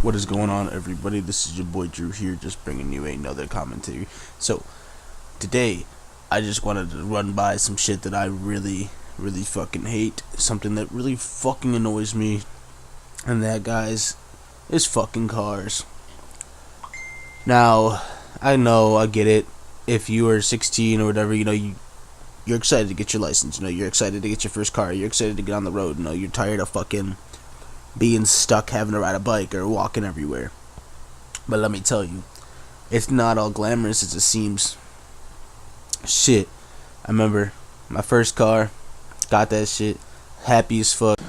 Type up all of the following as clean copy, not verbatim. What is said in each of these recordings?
What is going on, everybody? This is your boy Drew here, just bringing you another commentary. So, today, I just wanted to run by some shit that I really fucking hate. Something that really fucking annoys me. And that, guys, is fucking cars. Now, I know, I get it. If you are 16 or whatever, you're excited to get your license. You're excited to get your first car. You're excited to get on the road. You're tired of fucking being stuck having to ride a bike or walking everywhere. But let me tell you, it's not all glamorous as it seems. Shit, I remember my first car, got that shit, happy as fuck.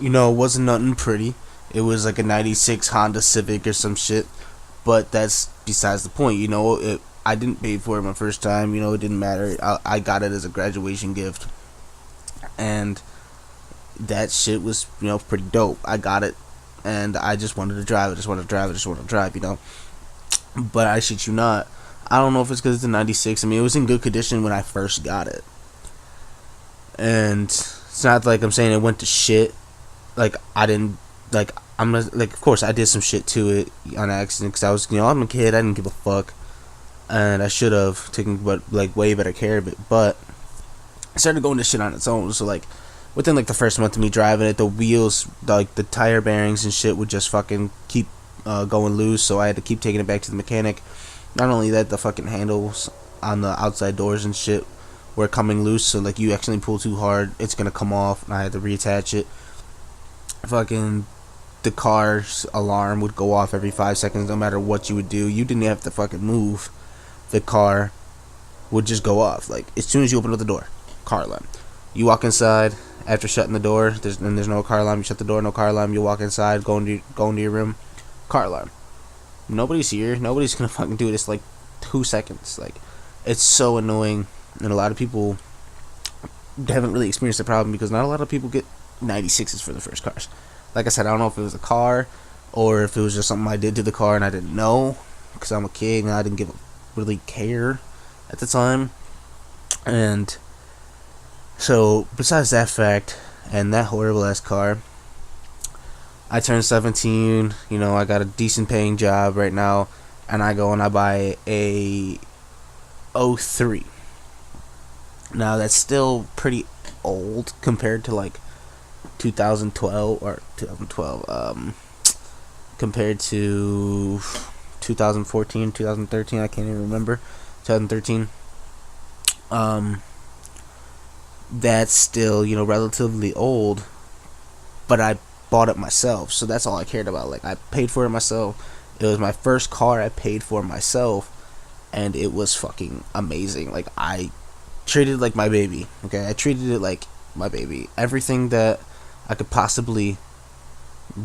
It wasn't nothing pretty. It was like a 96 Honda Civic or some shit. But that's besides the point. I didn't pay for it my first time. It didn't matter. I got it as a graduation gift. And that shit was, pretty dope. I got it, and I just wanted to drive. But I shit you not, I don't know if it's because it's a 96. I mean, it was in good condition when I first got it. And it's not like I'm saying it went to shit. Like, I didn't, like, I'm not, like, of course, I did some shit to it on accident, because I was, I'm a kid, I didn't give a fuck. And I should have taken, way better care of it. But I started going to shit on its own, so, within the first month of me driving it, the wheels, the tire bearings and shit would just fucking keep going loose, so I had to keep taking it back to the mechanic. Not only that, the fucking handles on the outside doors and shit were coming loose, so you actually pull too hard, it's gonna come off, and I had to reattach it. Fucking the car's alarm would go off every 5 seconds, no matter what you would do. You didn't have to fucking move. The car would just go off, as soon as you open up the door, car alarm. You walk inside. After shutting the door, there's no car alarm. You shut the door, no car alarm. You walk inside, go into your room, car alarm. Nobody's here. Nobody's gonna fucking do this 2 seconds. It's so annoying, and a lot of people haven't really experienced the problem because not a lot of people get 96s for their first cars. Like I said, I don't know if it was a car or if it was just something I did to the car and I didn't know because I'm a kid and I didn't really care at the time. And so, besides that fact, and that horrible ass car, I turned 17, I got a decent paying job right now, and I go and I buy a '03. Now, that's still pretty old compared to 2012, compared to 2014, 2013, I can't even remember, 2013. That's still, relatively old, but I bought it myself, so that's all I cared about. I paid for it myself. It was my first car I paid for myself, and it was fucking amazing. I treated it like my baby, okay? I treated it like my baby. Everything that I could possibly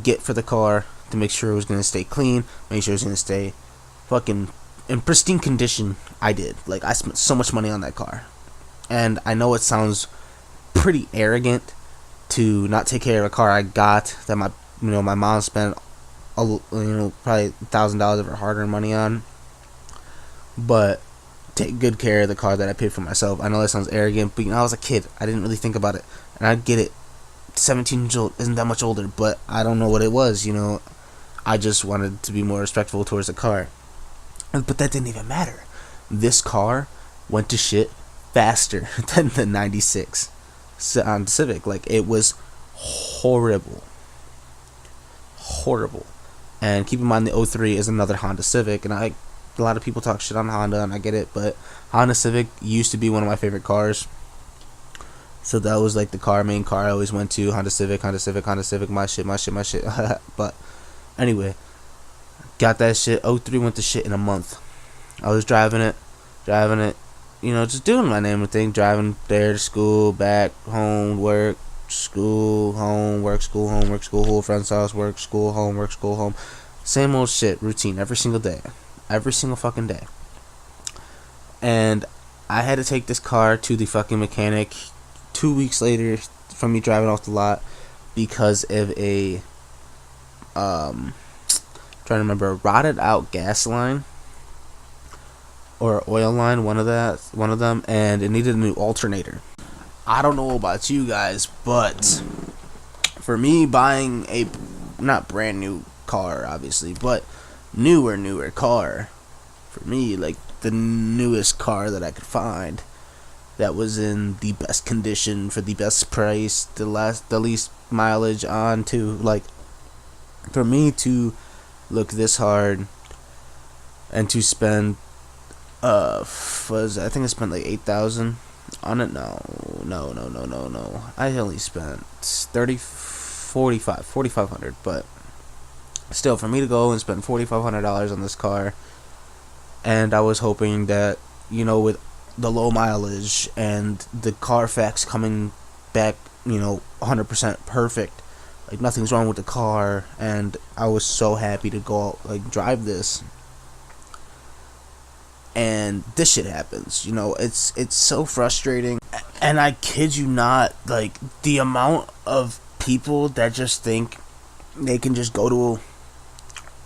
get for the car to make sure it was going to stay clean, make sure it was going to stay fucking in pristine condition, I did. I spent so much money on that car. And I know it sounds pretty arrogant to not take care of a car I got that my mom spent probably $1,000 of her hard-earned money on, but take good care of the car that I paid for myself. I know that sounds arrogant, but I was a kid. I didn't really think about it, and I get it. 17 years old isn't that much older, but I don't know what it was. I just wanted to be more respectful towards the car, but that didn't even matter. This car went to shit faster than the 96 on Civic. It was horrible. And keep in mind, the '03 is another Honda Civic, and a lot of people talk shit on Honda, and I get it, but Honda Civic used to be one of my favorite cars, so that was the main car I always went to. Honda Civic, my shit. But anyway, got that shit. '03 went to shit in a month. I was driving it, just doing my name thing, driving there to school, back, home, work, school, home, work, school, home, work, school, whole friend's house, work, school, home. Same old shit, routine, every single day. Every single fucking day. And I had to take this car to the fucking mechanic 2 weeks later from me driving off the lot because of a, trying to remember, a rotted out gas line or oil line, one of them, and it needed a new alternator. I don't know about you guys, but for me, buying a not brand new car, obviously, but newer car for me, like the newest car that I could find that was in the best condition for the best price, the least mileage on to, like, for me to look this hard and to spend I think I spent like 8,000 on it. No. I only spent 4,500, but still, for me to go and spend $4,500 on this car, and I was hoping that, with the low mileage and the Carfax coming back, 100% perfect, like nothing's wrong with the car, and I was so happy to go out, like, drive this, and this shit happens. It's so frustrating, and I kid you not, like, the amount of people that just think they can just go to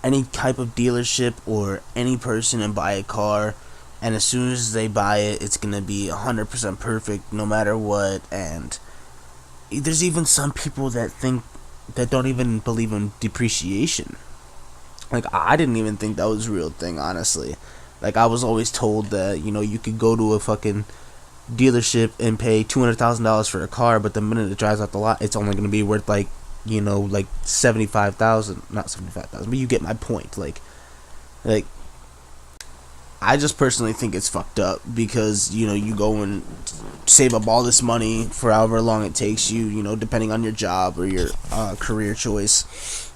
any type of dealership or any person and buy a car, and as soon as they buy it, it's gonna be 100% perfect no matter what. And there's even some people that don't even believe in depreciation. Like, I didn't even think that was a real thing, honestly. Like, I was always told that, you could go to a fucking dealership and pay $200,000 for a car, but the minute it drives out the lot, it's only going to be worth, like 75,000, not 75,000, but you get my point. Like, I just personally think it's fucked up, because, you go and save up all this money for however long it takes you, depending on your job or your career choice,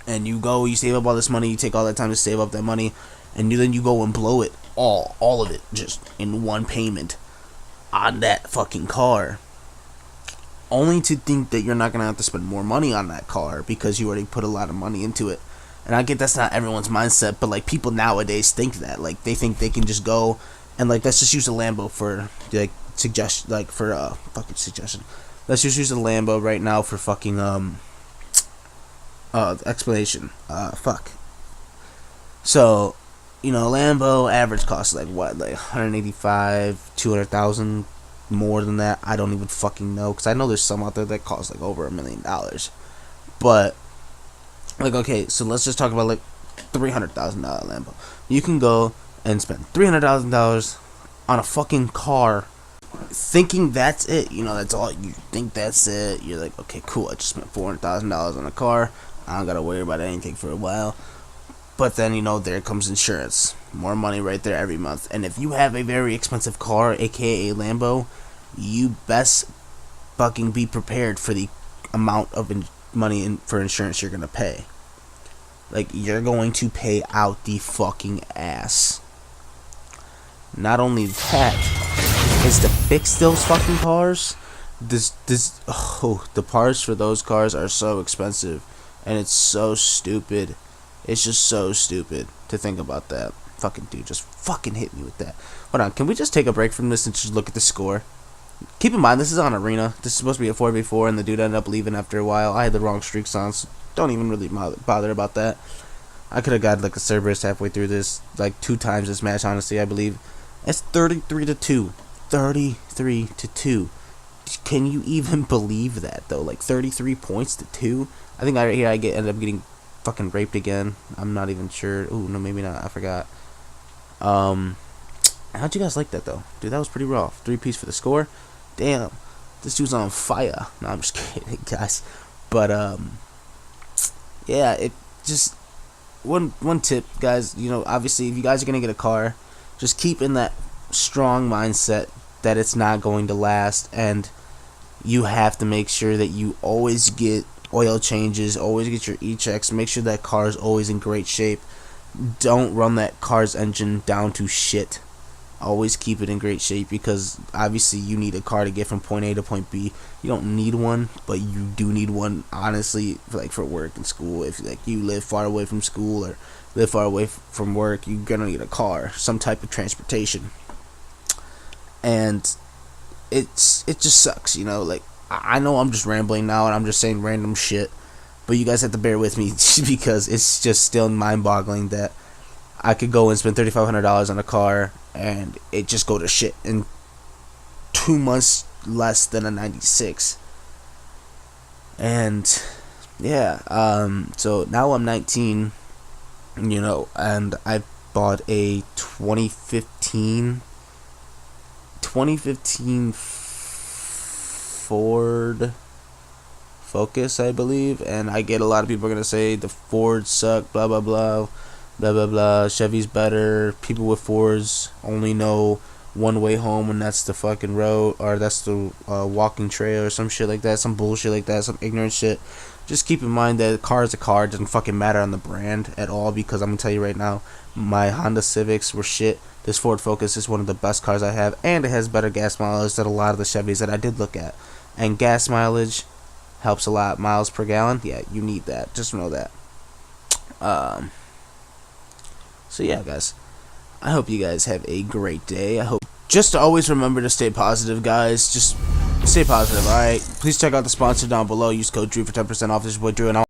and you save up all this money, you take all that time to save up that money, and then you go and blow it all of it, just in one payment on that fucking car, only to think that you're not going to have to spend more money on that car because you already put a lot of money into it. And I get that's not everyone's mindset, but, like, people nowadays think that, like, they think they can just go and, like, let's just use a Lambo for, like, suggestion, like, for fucking suggestion. Let's just use a Lambo right now for fucking explanation. Fuck. So, Lambo average costs like what, like 185, 200,000, more than that. I don't even fucking know, because I know there's some out there that cost like over $1 million. But, like, okay, so let's just talk about like $300,000 Lambo. You can go and spend $300,000 on a fucking car, thinking that's it. That's all you think. That's it. You're like, okay, cool. I just spent $400,000 on a car. I don't gotta worry about anything for a while. But then, there comes insurance. More money right there every month. And if you have a very expensive car, aka a Lambo, you best fucking be prepared for the amount of money for insurance you're gonna pay. Like, you're going to pay out the fucking ass. Not only that, is to fix those fucking cars, the parts for those cars are so expensive. And it's so stupid. It's just so stupid to think about that. Fucking dude, just fucking hit me with that. Hold on, can we just take a break from this and just look at the score? Keep in mind, this is on Arena. This is supposed to be a 4v4, and the dude ended up leaving after a while. I had the wrong streaks on, so don't even really bother about that. I could have got like a Cerberus halfway through this, like 2 times this match, honestly, I believe. It's 33-2. 33-2. Can you even believe that, though? Like, 33 points to 2? I think I end up getting fucking raped again. I'm not even sure. Ooh, no, maybe not. I forgot. How'd you guys like that, though? Dude, that was pretty rough. 3-piece for the score. Damn. This dude's on fire. No, I'm just kidding, guys. But, yeah, it just... One tip, guys, obviously, if you guys are going to get a car, just keep in that strong mindset that it's not going to last, and you have to make sure that you always get oil changes, always get your e-checks, make sure that car is always in great shape. Don't run that car's engine down to shit. Always keep it in great shape, because obviously you need a car to get from point A to point B. You don't need one, but you do need one, honestly, for work and school. If you live far away from school or live far away from work, you're gonna need a car, some type of transportation. And it just sucks, like, I know I'm just rambling now and I'm just saying random shit, but you guys have to bear with me because it's just still mind-boggling that I could go and spend $3,500 on a car and it just go to shit in 2 months less than a 96. And yeah. So now I'm 19, and I bought a 2015 Ford Focus, I believe, and I get a lot of people are gonna say the Fords suck, blah blah blah, blah blah blah. Chevy's better. People with Fords only know one way home, and that's the fucking road, or that's the walking trail, or some shit like that, some bullshit like that, some ignorant shit. Just keep in mind that a car is a car. It doesn't fucking matter on the brand at all, because I'm gonna tell you right now, my Honda Civics were shit. This Ford Focus is one of the best cars I have, and it has better gas mileage than a lot of the Chevys that I did look at. And gas mileage helps a lot. Miles per gallon, yeah, you need that. Just know that. Um, so yeah, guys, I hope you guys have a great day. I hope just to always remember to stay positive, guys. Just stay positive, all right? Please check out the sponsor down below. Use code Drew for 10% off. This is your boy Drew, and